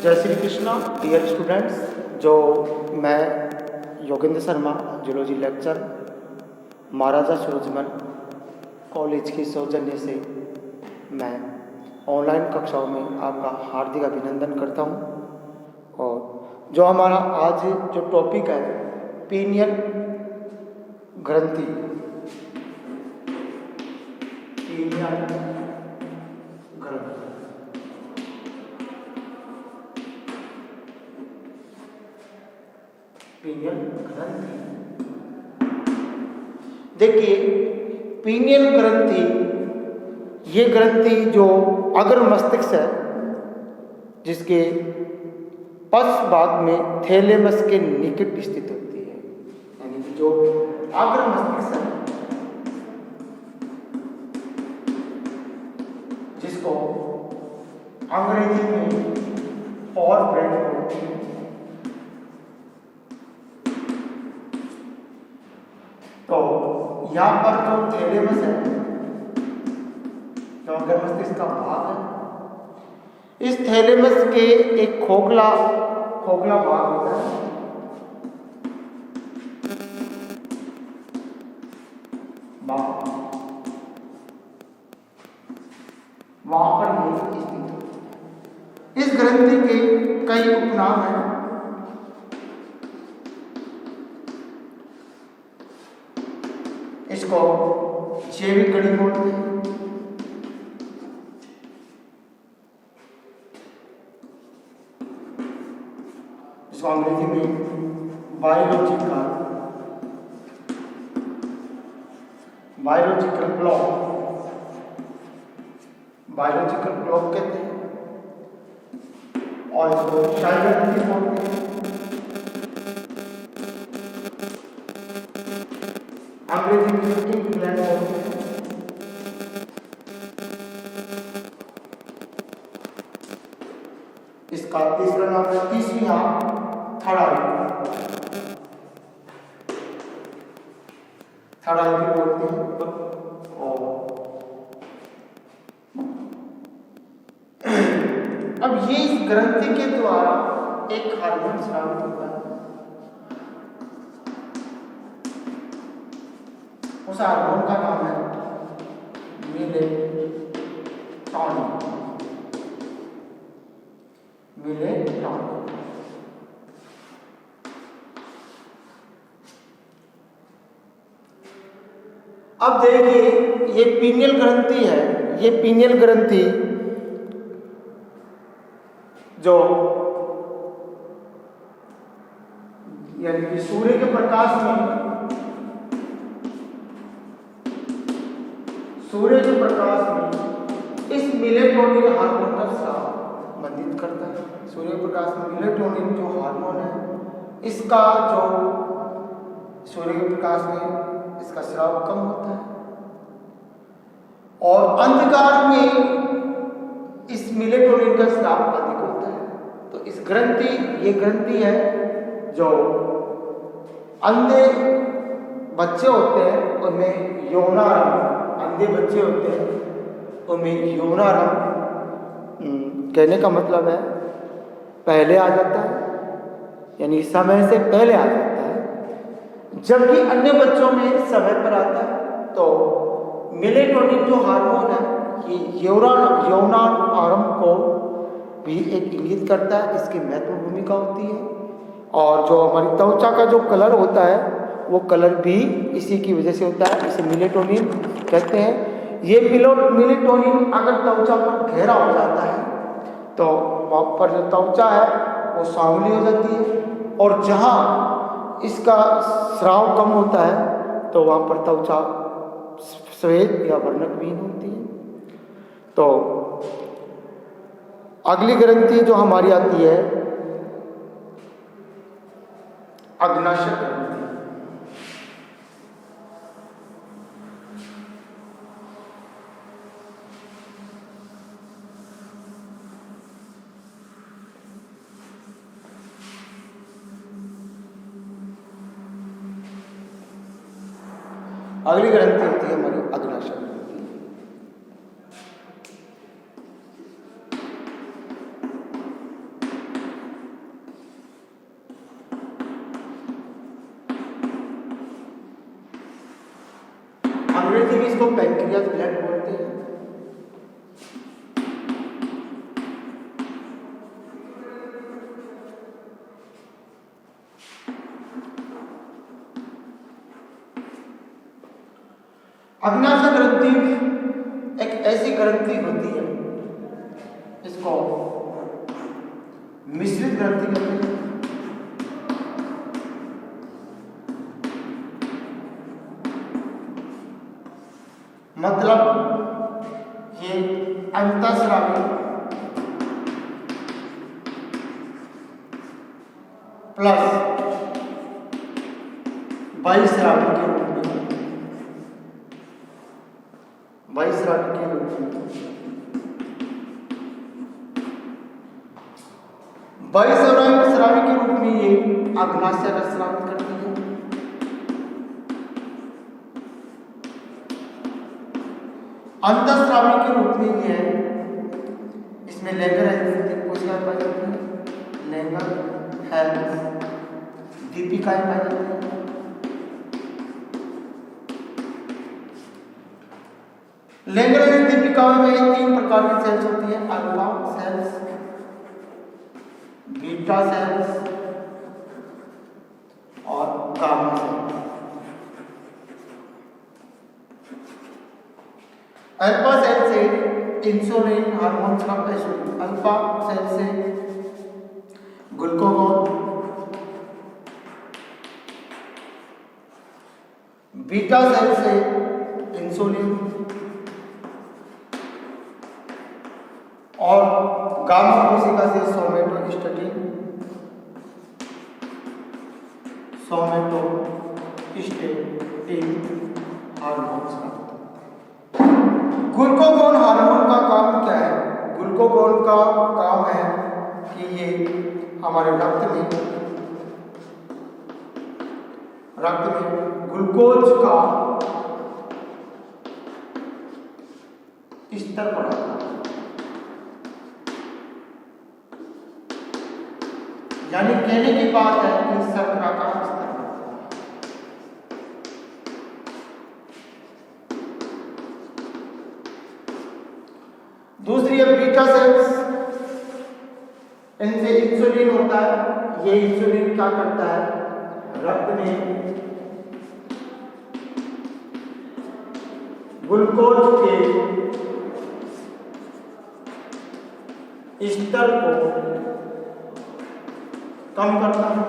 जय Shri Krishna dear students. जो मैं Yogendra Sharma zoology lecture Maharaja Surajmal college के सौजन्य से मैं ऑनलाइन कक्षाओं में आपका हार्दिक अभिनंदन करता हूं। और जो हमारा आज जो टॉपिक है पीनियल ग्रंथि, पीनियल ग्रंथि। पीनियल ग्रंथि, देखिए पीनियल ग्रंथि ये ग्रंथि जो अग्र मस्तिष्क है जिसके पश्च भाग में थैलेमस के निकट स्थित होती है, यानी कि जो अग्र मस्तिष्क है जिसको अंग्रेजी में फोर ब्रेन बोलते हैं। तो यहाँ पर जो थैलेमस है, जो अग्र मस्तिष्क का भाग है, इस थैलेमस के एक खोखला भाग होता है, वहां पर ये स्थित है। इस ग्रंथि के कई उपनाम हैं। इसको जैविक कड़ी बोलते हैं, इसको अंग्रेजी में बायोलॉजिकल क्लॉक कहते हैं, और इसको शारीरिक ग्रंथि बोलते हैं। अंग्रेजी में टिंक ग्लैंड बोलते हैं। इसका तीसरा नाम है तीसरी आंख, थर्ड आई भी बोलते हैं। और अब ये इस ग्रंथि के द्वारा एक हार्मोन स्रावित होता है। उस हार्मोन का नाम है मिलेटॉनिन। अब देखिए ये पीनियल ग्रंथि है, ये पीनियल ग्रंथि जो यानी कि सूर्य के प्रकाश में इस मेलेटोनिन हार्मोन का स्राव संबंधित करता है। सूर्य प्रकाश में मेलेटोनिन जो हार्मोन है, इसका जो सूर्य के प्रकाश में इसका स्राव कम होता है, और अंधकार में इस मेलेटोनिन का स्राव अधिक होता है। तो इस ये ग्रंथि है जो अंधे बच्चे होते हैं उनमें यौनारंभ, अंधे बच्चे होते हैं उनमें यौनारंभ कहने का मतलब है पहले आ जाता है, यानी समय से पहले आ जाता है, जबकि अन्य बच्चों में समय पर आता है। तो मेलेटोनिन जो हार्मोन है ये यौनारंभ को भी एक इंगित करता है, इसकी महत्वपूर्ण भूमिका होती है। और जो हमारी त्वचा का जो कलर होता है वो कलर भी इसी की वजह से होता है, इसे मेलेटोनिन कहते हैं। ये मेलेटोनिन अगर त्वचा पर गहरा हो जाता है तो वहाँ पर जो त्वचा है वो सांवली हो जाती है, और जहाँ इसका स्राव कम होता है तो वहाँ पर त्वचा श्वेत या वर्णकविहीन होती है। तो अगली ग्रंथि जो हमारी आती है अग्नाशय ग्रंथि। अगली ग्रंथि होती है हमारी अग्नाशय ग्रंथि। अग्नाशय ग्रंथि एक ऐसी ग्रंथि होती है, इसको मिश्रित ग्रंथि कहते हैं। मतलब ये अंतःस्रावी प्लस बहिःस्रावी के रूप में, बहिःस्रावी के रूप में, बहिःस्रावी के रूप में ये अग्नाशय रस स्रावित करती है। अंतःस्रावी के रूप में ये है, इसमें लेंगर कोशिकाएं पाई जाती हैं, लेंगर हेल्स दीपिकाएं पाई जाती हैं। लेंगर दीपिकाओं में 3 प्रकार की सेल्स होती है, अल्फा सेल्स, बीटा सेल्स और गामा सेल्स। अल्फा सेल से इंसुलिन हार्मोन का प्रेषण, अल्फा सेल से ग्लूकागॉन, बीटा सेल से इंसुलिन और गामा कोशिका से सोमेटोस्टेटिन हार्मोन्स का। ग्लूकागॉन हार्मोन का काम क्या है? ग्लूकागॉन का काम है कि ये हमारे रक्त में ग्लूकोज का स्तर बढ़ाता है, यानी कहने की बात है कि शर्करा का स्तर बढ़ता है। दूसरी है बीटा सेल्स, इनसे इंसुलिन होता है। ये इंसुलिन क्या करता है? रक्त में ग्लूकोज के स्तर को कम करता है।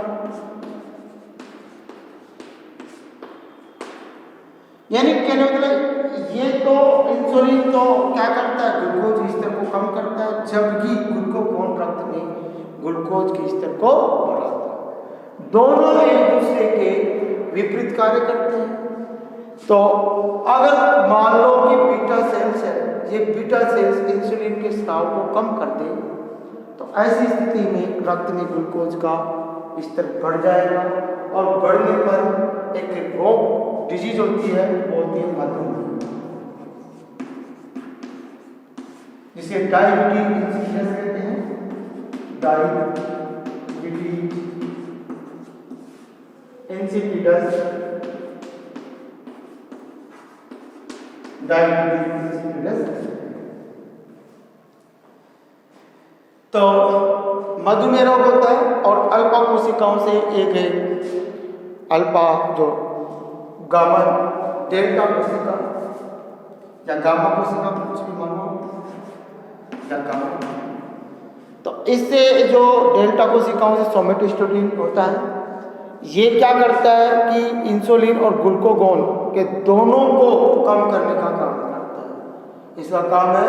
यानी कहने मतलब ये तो इंसुलिन तो क्या करता है? ग्लूकोज स्तर को कम करता है, जबकि ग्लूकागॉन रक्त में ग्लूकोज के स्तर को बढ़ाता है। दोनों एक दूसरे के विपरीत कार्य करते हैं। तो अगर मान लो कि बीटा सेल्स है, ये बीटा सेल्स इंसुलिन के स्राव को कम कर दे, तो ऐसी स्थिति में रक्त में ग्लूकोज का स्तर बढ़ जाएगा और बढ़ने पर एक रोग डिजीज होती है, वो होती है मधुमेह, जिसे डायबिटीज इंसिपिडस कहते हैं। Diabetes insipidus, diabetes insipidus. तो मधुमेह रोग होता है और अल्फा कोशिकाओं से एक है अल्फा जो गामा डेल्टा कोशिका या गामा कोशिका, कुछ भी मानो या गामा। तो इससे जो डेल्टा कोशिकाओं से सोमेटोस्टेटिन होता है, ये क्या करता है कि इंसुलिन और ग्लूकागॉन के दोनों को कम करने का काम करता है। इसका काम है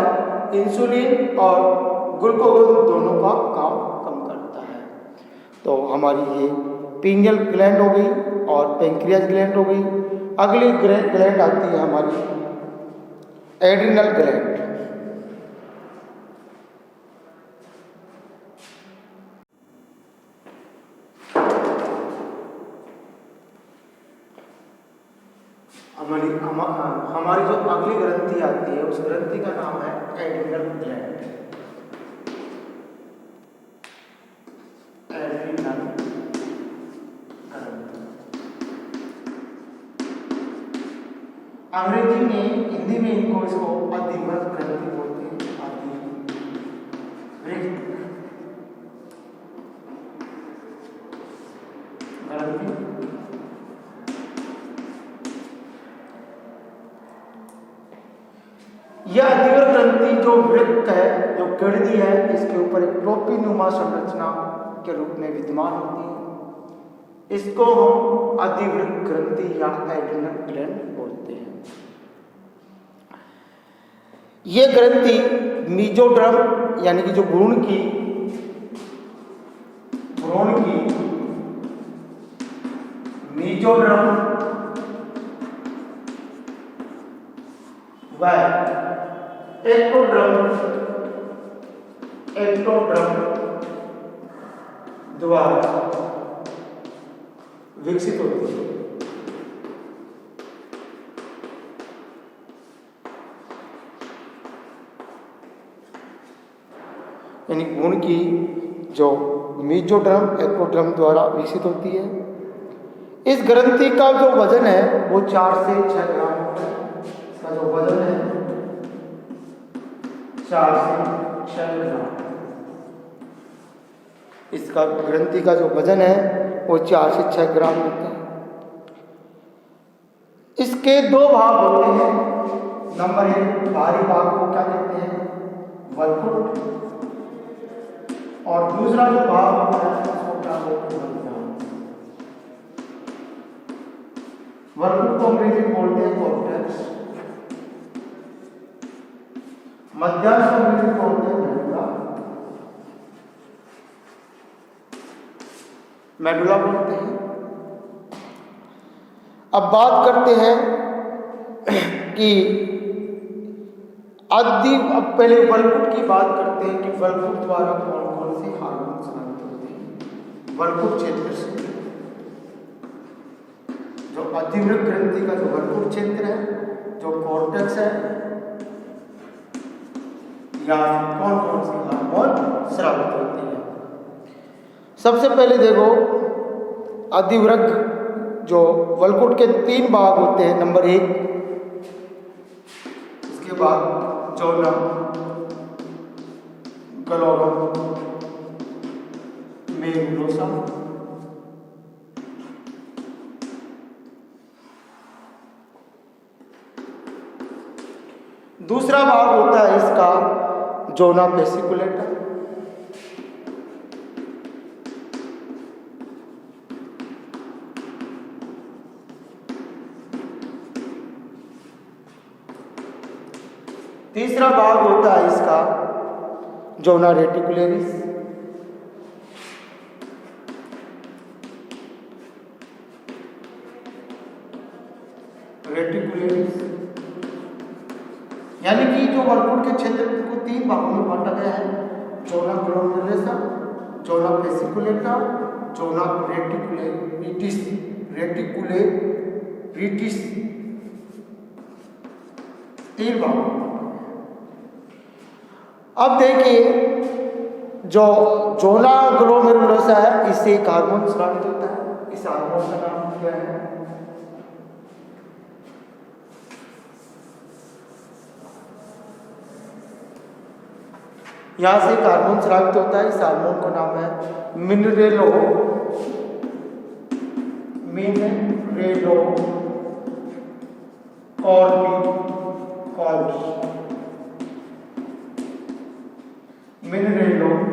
इंसुलिन और ग्लूकागॉन दोनों का काम कम करता है। तो हमारी ये पीनियल ग्लैंड हो गई और पेंक्रियाज ग्लैंड हो गई। अगली ग्लैंड आती है हमारी एड्रिनल ग्लैंड। हमारी जो अगली ग्रंथि आती है, उस ग्रंथि का नाम है एड्रिनल ग्लैंड। एड्रिनल अंग्रेजी में, हिंदी में इसको अधिवृत ग्रंथि बोलते हैं। जो वृक्क है, जो किडनी है, इसके ऊपर एक टोपी नुमा संरचना के रूप में विद्यमान होती है। इसको हम अधिवृक्क ग्रंथि या एड्रिनल ग्लैंड बोलते हैं। ये ग्रंथि मीजोडर्म यानी कि जो भ्रूण की मीजोडर्म व एक्टोडर्म द्वारा विकसित होती है। यानी भ्रूण की जो मीजोडर्म एक्टोडर्म द्वारा विकसित होती है। इस ग्रंथि का जो वजन है वो 4 से 6 ग्राम होता है। इसका जो वजन है 4 से 6 ग्राम। इसका ग्रंथि का जो वजन है वो 4 से 6 ग्राम होता है। इसके 2 भाग होते हैं। नंबर 1, बाहरी भाग को क्या कहते हैं? वलकुट। और दूसरा जो भाग होता है उसको क्या बोलते हैं? वलकुट को अंग्रेजी में बोलते हैं कॉर्टेक्स। मध्यांश को अंग्रेजी में बोलते हैं मेडुला। मेडुला बोलते हैं। अब बात करते हैं कि अब पहले वलकुट की बात करते हैं कि वलकुट द्वारा कौन कौन से हार्मोन स्रावित होते हैं। वलकुट क्षेत्र से जो अधिवृक्क ग्रंथि का जो वलकुट क्षेत्र है, जो कॉर्टेक्स है, या कौन कौन से हार्मोन स्रावित होते हैं। सबसे पहले देखो, अधिवृक्क जो वलकुट के 3 भाग होते हैं। नंबर 1, इसके बाद जोनम, ग्लोरम, मेरुलोसा। दूसरा भाग होता है इसका जोना पेसिकुलेटा। तीसरा भाग होता है इसका जोना रेटिकुलेरिस। यानी कि जो वलकुट के क्षेत्र को 3 भागों में बांटा गया है। जोना ग्लोमेरुलसा, जोना पेसिकुलेटा, जोना रेटिकुलेरिटिस 3 भागों में। अब देखिए, जो जोना ग्लोमेरुलोसा है, इससे एक हार्मोन स्रावित होता है। इस हार्मोन का नाम क्या है? यहां से एक हार्मोन स्रावित होता है। इस हार्मोन का नाम है मिनरेलो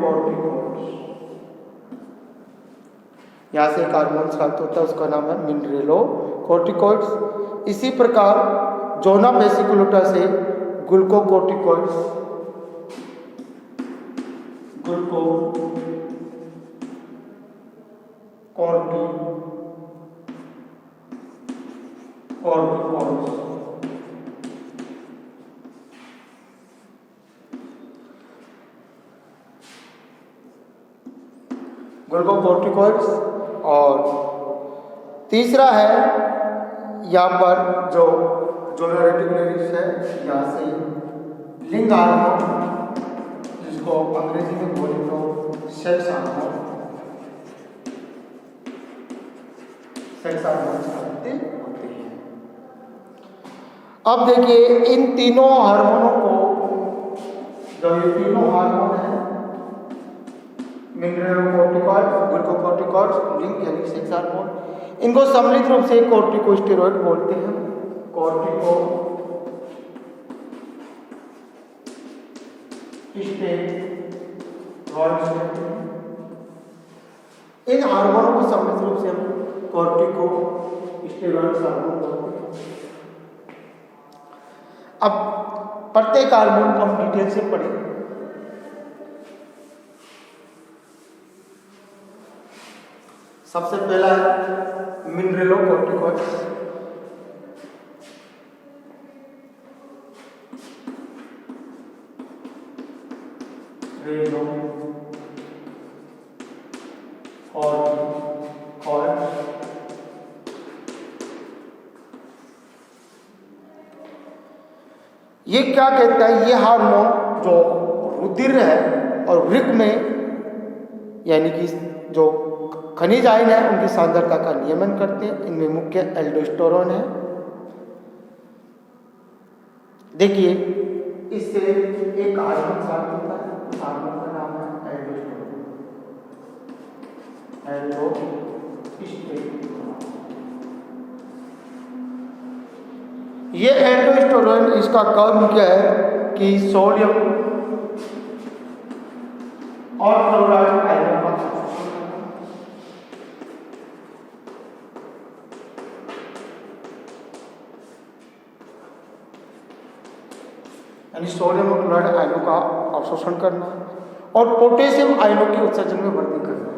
कॉर्टिकॉइड्स। यहां से एक हार्मोन स्रावित होता है, उसका नाम है मिनरेलो कॉर्टिकॉइड्स। इसी प्रकार जोना पेसिकुलेटा से ग्लूकोकॉर्टिकॉइड्स, ग्लूकोकॉर्टिकॉइड्स। और तीसरा है यहाँ पर जो जोना रेटिकुलेरिस है, यहाँ से लिंग हार्मोन, जिसको अंग्रेजी में बोले तो सेक्स हार्मोन होते हैं। अब देखिए, इन तीनों हार्मोनों को, जो ये तीनों हार्मोन है, मिनरेलोकॉर्टिकॉइड्स, ग्लूकोकॉर्टिकॉइड्स, लिंग यानी सेक्स हार्मोन, इनको सम्मिलित रूप से कॉर्टिकोस्टेरॉइड बोलते हैं। स्टेरॉइड्स कहते हैं। इन हार्मोनों को सम्मिलित रूप से हम कॉर्टिकोस्टेरॉइड्स हार्मोन बोलते हैं। अब प्रत्येक हार्मोन को हम डिटेल से पढ़ें। सबसे पहला है मिनरेलोकॉर्टिकॉइड्स। ये क्या कहता है, ये हार्मोन जो रुधिर है और वृक्क में यानी कि जो खनिज आयन है उनकी सांद्रता का नियमन करते हैं। इनमें मुख्य एल्डोस्टेरोन है। देखिए इससे एक हार्मोन साबित होता है, हार्मोन का नाम है एल्डोस्टेरोन। ये एल्डोस्टेरोन इसका काम क्या है कि सोडियम और क्लोराइड आयनों का यानी सोडियम और क्लोराइड आयनों का अवशोषण करना और पोटेशियम आयनों के उत्सर्जन में वृद्धि करना।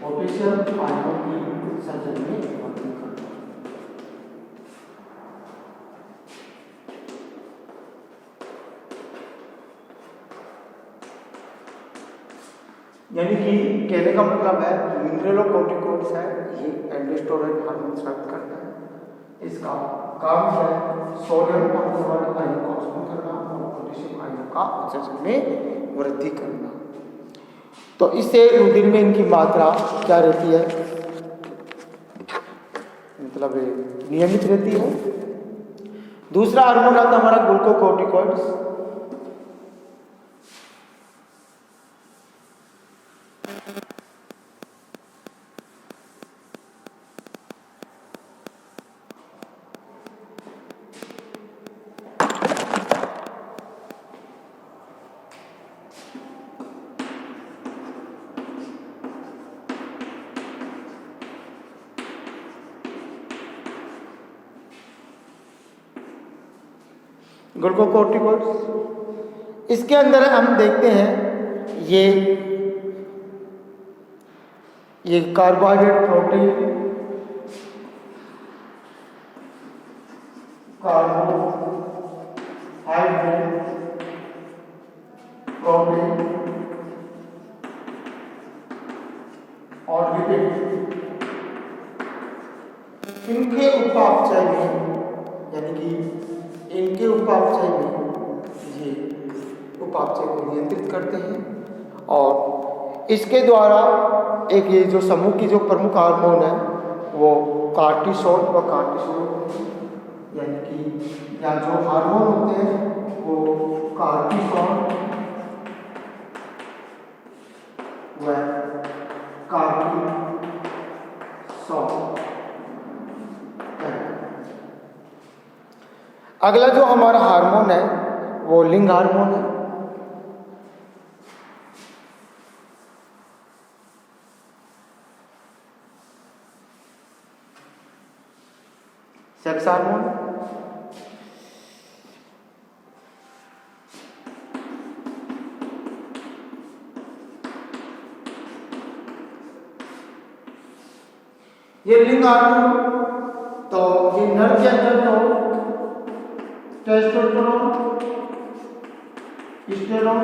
पोटेशियम आयनों की उत्सर्जन में वृद्धि करना। यानी कि कहने का मतलब है मिनरेलोकॉर्टिकॉइड्स है, ये एल्डोस्टेरोन हार्मोन स्रावित करता है। इसका काम है सोडियम और क्लोराइड आयनों का अवशोषण करना और पोटेशियम आयनों का उत्सर्जन में वृद्धि करना। तो इससे रुधिर में इनकी मात्रा क्या रहती है, मतलब नियमित रहती है। दूसरा हार्मोन आता है हमारा ग्लूकोकॉर्टिकॉइड्स। ग्लूकोकॉर्टिकॉइड्स इसके अंदर हम देखते हैं ये कार्बोहाइड्रेट, प्रोटीन, कार्बोहाइड्रेट, प्रोटीन और लिपिड इनके उपापचय में यानी कि इनके उपापचय में ये उपापचय को नियंत्रित करते हैं। और इसके द्वारा एक ये जो समूह की जो प्रमुख हार्मोन है वो कार्टिसोल व कार्टिसोल यानी कि यहाँ जो हार्मोन होते हैं वो कार्टिसोल व कार्टिसोल। अगला जो हमारा हार्मोन है वो लिंग हार्मोन है। Sex hormone. ये लिंग हार्मोन तो ये नर के अंदर तो टेस्टोस्टेरोन, स्टेरोन,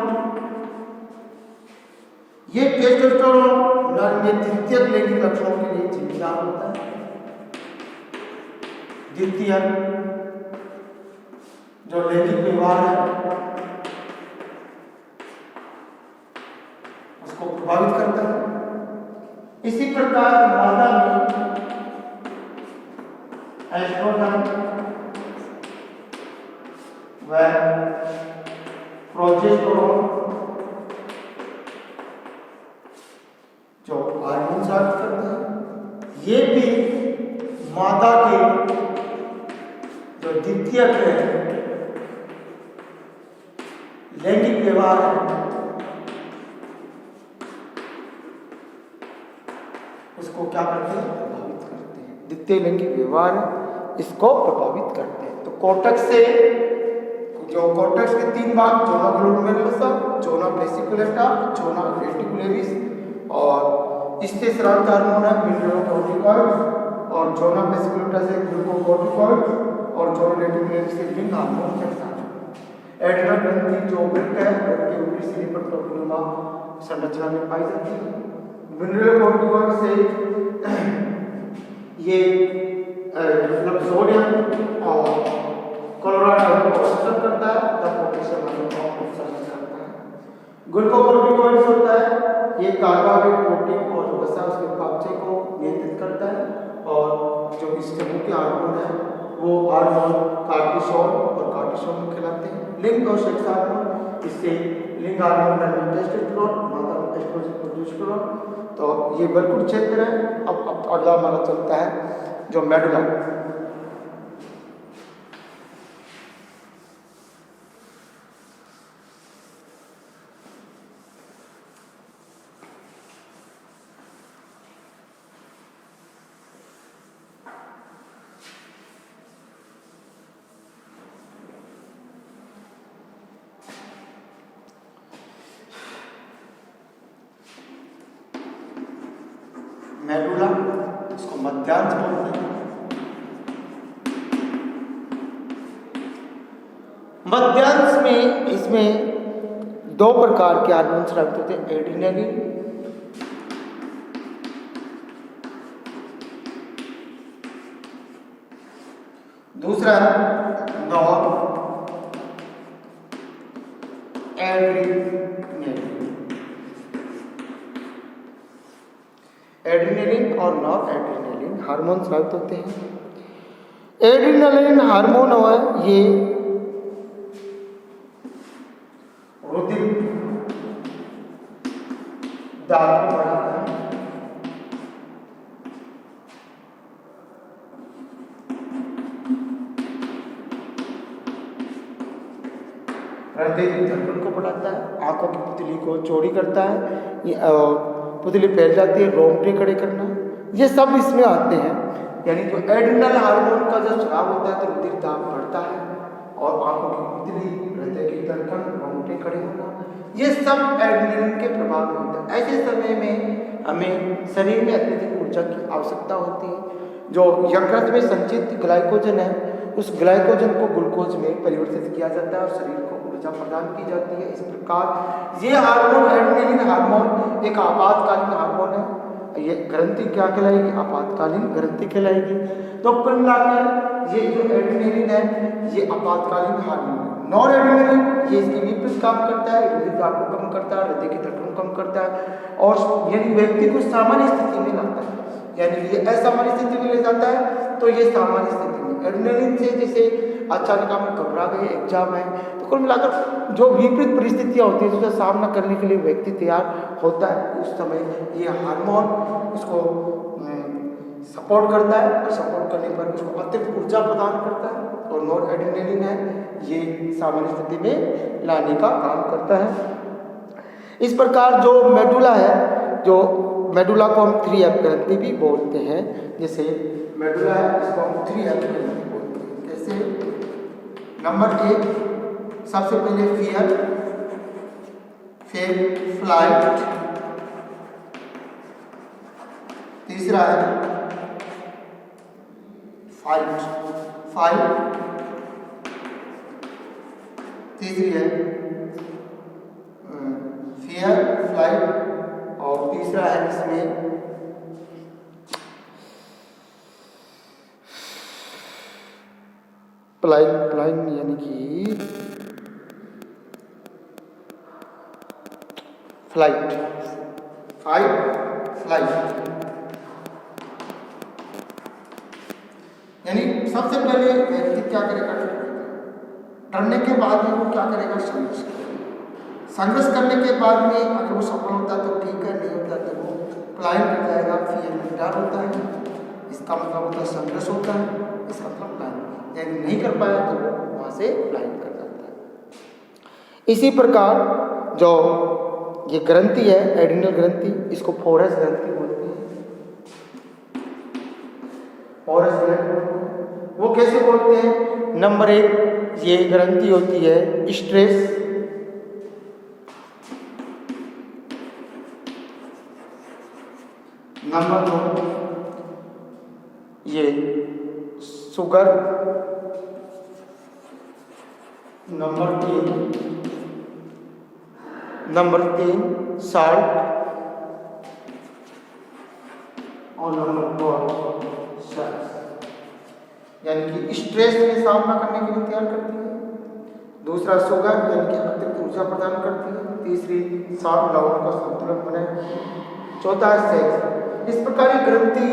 ये टेस्टोस्टेरोन नर में द्वितीयक लैंगिक लक्षणों के लिए जिम्मेदार होता है। द्वितीयक जो लैंगिक व्यवहार है उसको प्रभावित करता है। इसी प्रकार मादा में एस्ट्रोजन व प्रोजेस्टेरोन जो हार्मोन स्रावित करते हैं, ये भी मादा के जो द्वितीयक है लैंगिक लैंगिक व्यवहार है उसको क्या करते हैं, प्रभावित करते हैं। द्वितीय लैंगिक व्यवहार इसको प्रभावित करते हैं। तो कोर्टेक्स से जो कोर्टेक्स के 3 भाग, जोना ग्लोमेरुलस, जोना वेसिकुलेटा, जोना रेटिकुलरिस, और इससे स्रावित हार्मोन है मिनरलोकॉर्टिकॉइड्स, और जोना वेसिकुलेटा से ग्लूकोकॉर्टिकॉइड्स, और जोना रेटिकुलरिस से लिंग हार्मोन के साथ। एड्रिनल ग्रंथि जो वृक्क है, वृक्क के ऊपरी सिरे पर टोपीनुमा संरचना में पाई जाती है। मिनरलोकॉर्टिकॉइड से ये मतलब सोडियम और क्लोराइड आयन को अवशोषण करता है, तब पोटेशियम आयन को उत्सर्जन करता है। ग्लूकोकॉर्टिकॉइड्स होता है, ये कार्बोहाइड्रेट, प्रोटीन और वसा उसके उपापचय को नियंत्रित करता है, और जो इसके मुख्य हार्मोन है वो हार्मोन कार्टिसोल और कार्टिसोल में खिलाते हैं। लिंग और सेक्स हार्मोन, इससे लिंग हार्मोन में टेस्टोस्टेरोन, मादा में एस्ट्रोजन, प्रोजेस्टेरोन। तो ये बलकुट क्षेत्र है। अब अगला हमारा चलता है जो मेडुला। मेडुला, इसको मध्यांश बोलते हैं। मध्यांश में इसमें 2 प्रकार के हार्मोन स्रावित होते हैं, एड्रिनलिन दूसरा नॉर एड्रिनलिन और नॉर एड्रिनलिन हार्मोन स्रावित होते हैं। एड्रिनलिन हार्मोन है ये रुधिर दाब को बढ़ाता है, हृदय की धड़कन को बढ़ाता है, आंखों की पुतली को चौड़ी करता है, पुतली फैल जाती है, रोंगटे खड़े करना, ये सब इसमें आते हैं। यानी जो एड्रिनल हार्मोन का जब स्राव होता है तो रुधिर दाब बढ़ता है, और आंखों की पुतली, हृदय की धड़कन, रोंगटे खड़े होना, ये सब एड्रिनलिन के प्रभाव में होता है। ऐसे समय में हमें शरीर में अत्यधिक ऊर्जा की आवश्यकता होती है। जो यकृत में संचित ग्लाइकोजन है, उस ग्लाइकोजन को ग्लूकोज में परिवर्तित किया जाता है और शरीर को ऊर्जा प्रदान की जाती है। इस प्रकार ये हार्मोन, एड्रिनलिन हार्मोन एक आपातकालीन हार्मोन है। ये ग्रंथि क्या कहलाएगी, आपातकालीन ग्रंथि कहलाएगी। तो कुल मिलाकर ये जो एड्रिनलिन है ये आपातकालीन हार्मोन है। नॉर एड्रिनलिन ये इसके विपरीत काम करता है, रुधिर दाब को कम करता है, हृदय की धड़कन कम करता है, और यदि व्यक्ति को सामान्य स्थिति में लाता है, यानी ये असामान्य स्थिति में ले जाता है तो ये सामान्य स्थिति में। एड्रिनलिन से जैसे अचानक हम घबरा गए, एग्जाम है, तो कुल मिलाकर जो विपरीत परिस्थितियां होती है उसका सामना करने के लिए व्यक्ति तैयार होता है, उस समय ये हार्मोन उसको सपोर्ट करता है, और सपोर्ट करने पर उसको अतिरिक्त ऊर्जा प्रदान करता है। और नॉर एड्रिनलिन है ये सामान्य स्थिति में लाने का काम करता है। इस प्रकार जो मेडुला है, जो मेडुला को हम 3F ग्रंथि भी बोलते हैं, जैसे मेडुला है इसको हम 3F ग्रंथि बोलते हैं। कैसे? नंबर 1 सबसे पहले फियर, फिर फ्लाइट, तीसरा है फाइट, तीसरी है फियर, फ्लाइट, और तीसरा है इसमें प्लाइन यानी कि फ्लाइट। यानी सबसे पहले व्यक्ति क्या करेगा, डरने के बाद में वो क्या करेगा, संघर्ष करेगा। संघर्ष करने के बाद में अगर वो सफल होता है तो ठीक है, नहीं होता तो वो प्लाइन कर जाएगा। फिर में डर होता है, इसका मतलब होता है संघर्ष होता है, इसका मतलब प्लाइन। यदि नहीं कर पाया तो वो वहाँ से प्लाइन कर जाता है। इसी प्रकार जो ये ग्रंथि है एड्रिनल ग्रंथि, इसको फोरस ग्रंथि बोलते हैं। फोरस ग्रंथि वो कैसे बोलते हैं? नंबर 1 ये ग्रंथि होती है स्ट्रेस, नंबर 2 ये शुगर, नंबर 3 साल्ट और नंबर 4 सेक्स। यानी कि स्ट्रेस में सामना करने के लिए तैयार करती है। दूसरा शुगर यानी कि अतिरिक्त ऊर्जा प्रदान करती है। तीसरी साल्ट लवण का संतुलन बनाए। चौथा है सेक्स। इस प्रकार की ग्रंथि,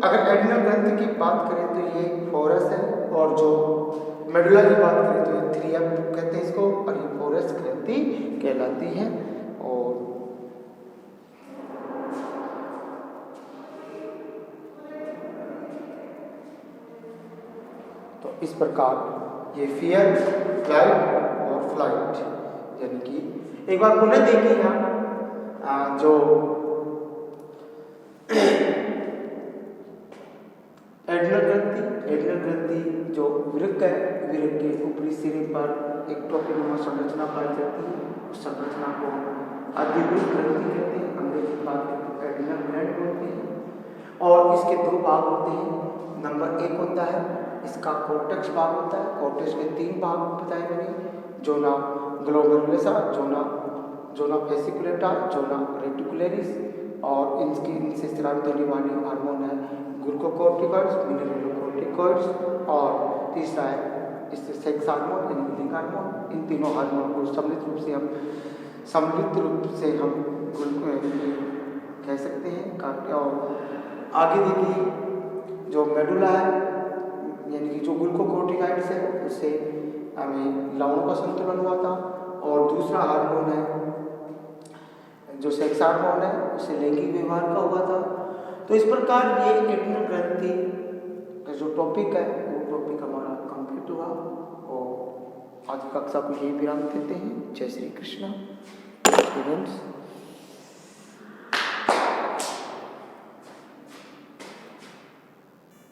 अगर एड्रिनल ग्रंथि की बात करें तो ये फोरस है, और जो मेडुला की बात करें तो ये 3M कहते हैं इसको, और ये फोरस ग्रंथि कहलाती है। और तो इस प्रकार ये फियर, फ्लाइट और फ्लाइट, यानी कि एक बार पुनः देखिएगा जो एड्रिनल ग्रंथि जो विरक है, विरक के ऊपरी सिरे पर एक टोपीनुमा संरचना पाई जाती है। उस संरचना को अधिवृत ग्रंथि कहते हैं, अंग्रेजी में बात करते हैं एड्रिनल ग्लैंड बोलते हैं। और इसके 2 भाग होते हैं। नंबर 1 होता है इसका कॉर्टेक्स भाग होता है। कॉर्टेक्स के 3 भाग बताए गए, जोना glomerulosa, zona fasciculata, zona reticularis, और इनसे स्रावित होने वाले हार्मोन है ग्लूकोकॉर्टिकॉइड्स, मिनरलोकॉर्टिकॉइड्स, और तीसरा है इससे सेक्स हार्मोन यानी लिंग हार्मोन। इन तीनों हार्मोन को सम्मिलित रूप से हम कह सकते हैं। और आगे देखिए जो मेडुला है यानी कि जो ग्लूकोकॉर्टिकॉइड्स है उससे हमें लवणों का संतुलन हुआ था, और दूसरा हार्मोन है जो सेक्स हार्मोन है उससे लैंगिक व्यवहार का हुआ था। तो इस प्रकार ये एड्रिनल ग्रंथि का जो टॉपिक है वो टॉपिक हमारा कंप्लीट हुआ, और आज की कक्षा को यही विराम देते हैं। जय श्री कृष्ण स्टूडेंट्स।